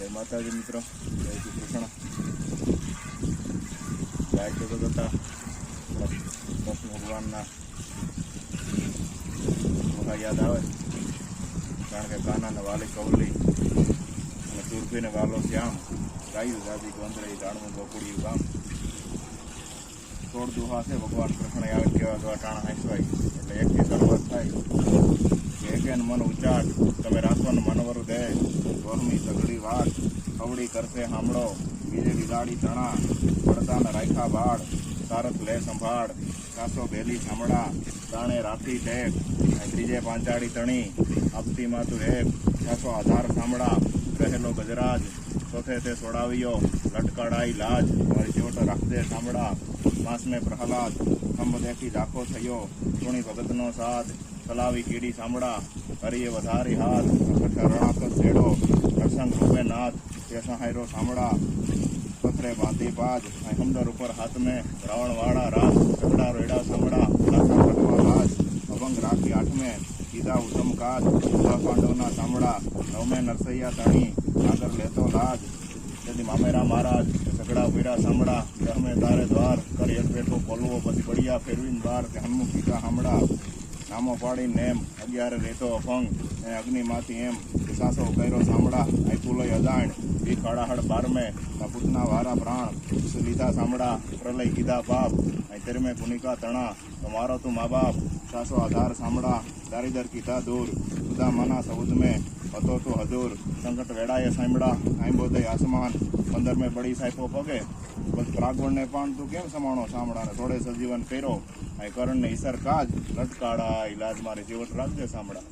જય માતાજી મિત્રો, જય શ્રી કૃષ્ણ. ગાય તો જતા કૃષ્ણ ભગવાનના બધા યાદ આવે, કારણ કે કાનાને વાલી કવલી અને સુરભીને વાલો શ્યામ, ગાયું દાદી ગોંદરી જાણવું ગોકુડિયું ગામ. 16 દુહા છે ભગવાન કૃષ્ણ આવે કેવા કેવા ટાણા હાંસવાય, એટલે એકથી શરૂઆત થાય કે એકેન મન ઉચાટ તમે રાખો ને મનવરું દે, ગોરમી સગડી વાત ખવડી કરશે હામળો, બીજેલી દાડી તણા પડતાને રાખ્યા બાળ, સારસ લે સંભાળ કાસો બેલી સામડા, તાણે રાખી ટેક ત્રીજે પાંચાડી તણી, આપતી માતું એક કાસો આધાર સામડા, રહેલો ગજરાજ ચોથે તે સોડાવ્યો, લટકાડાઈ લાજ મારી ચોટ રાખજે સામડા, માસ મેં પ્રહલાદ ખંભ દેખી ઝાખો થયો, સુણી ભગતનો સાથ ચલાવી કીડી સામડા, કરીએ વધારી હાથ કઠ રણાકસ છેડો, પ્રસંગ રૂપે નાથ તે સહાયરો સામડા, પથરે બાંધી પાજ હમદર ઉપર હાથ મેં રાવણ વાળા રાત ચકડા રેડા સામડા, લાખા કટવા લાજ અભંગ રાખી આઠમે કીધા ઉત્તમ કાજ, પાંડવના સામડા નવમે નરસૈયા તણી આગળ લેતો લાજ, તેથી મામેરા મહારાજ સગડા પીડા સામડા, ગ્રહમે તારે દ્વાર કરી એક બેઠો ખોલવો, પછી બળિયા ફેરવીને બાર કે હનુમુખ કીધા સામડા, નામો પાડી નેમ 11 રેતો અભંગ અને અગ્નિમાંથી એમ સાસો કર્યો સામડા, આખું લઈ અજાણ બી ખડાહડ બારમે પૂતના વારા પ્રાણ લીધા સામડા, પ્રલય કીધા પાપ અહીં તેરમે ગુનિકા તણા, તમારો તું મા બાપ સાસો આધાર સામડા, દારીદર કીધા દૂર સુધા મના સૌદ મેં હતો તું હજૂર, સંકટ વેડાએ સાંભળા આંબોદય આસમાન, 15 મેં બડી સાહેબો પગે બસ પ્રાગવણને પણ તું કેમ સમાણો સામડાને, થોડે સજીવન કર્યો અહીં કરણને ઈસર કાજ, લટકાડા ઇલાજ મારી જીવટ રાખજે સામડા.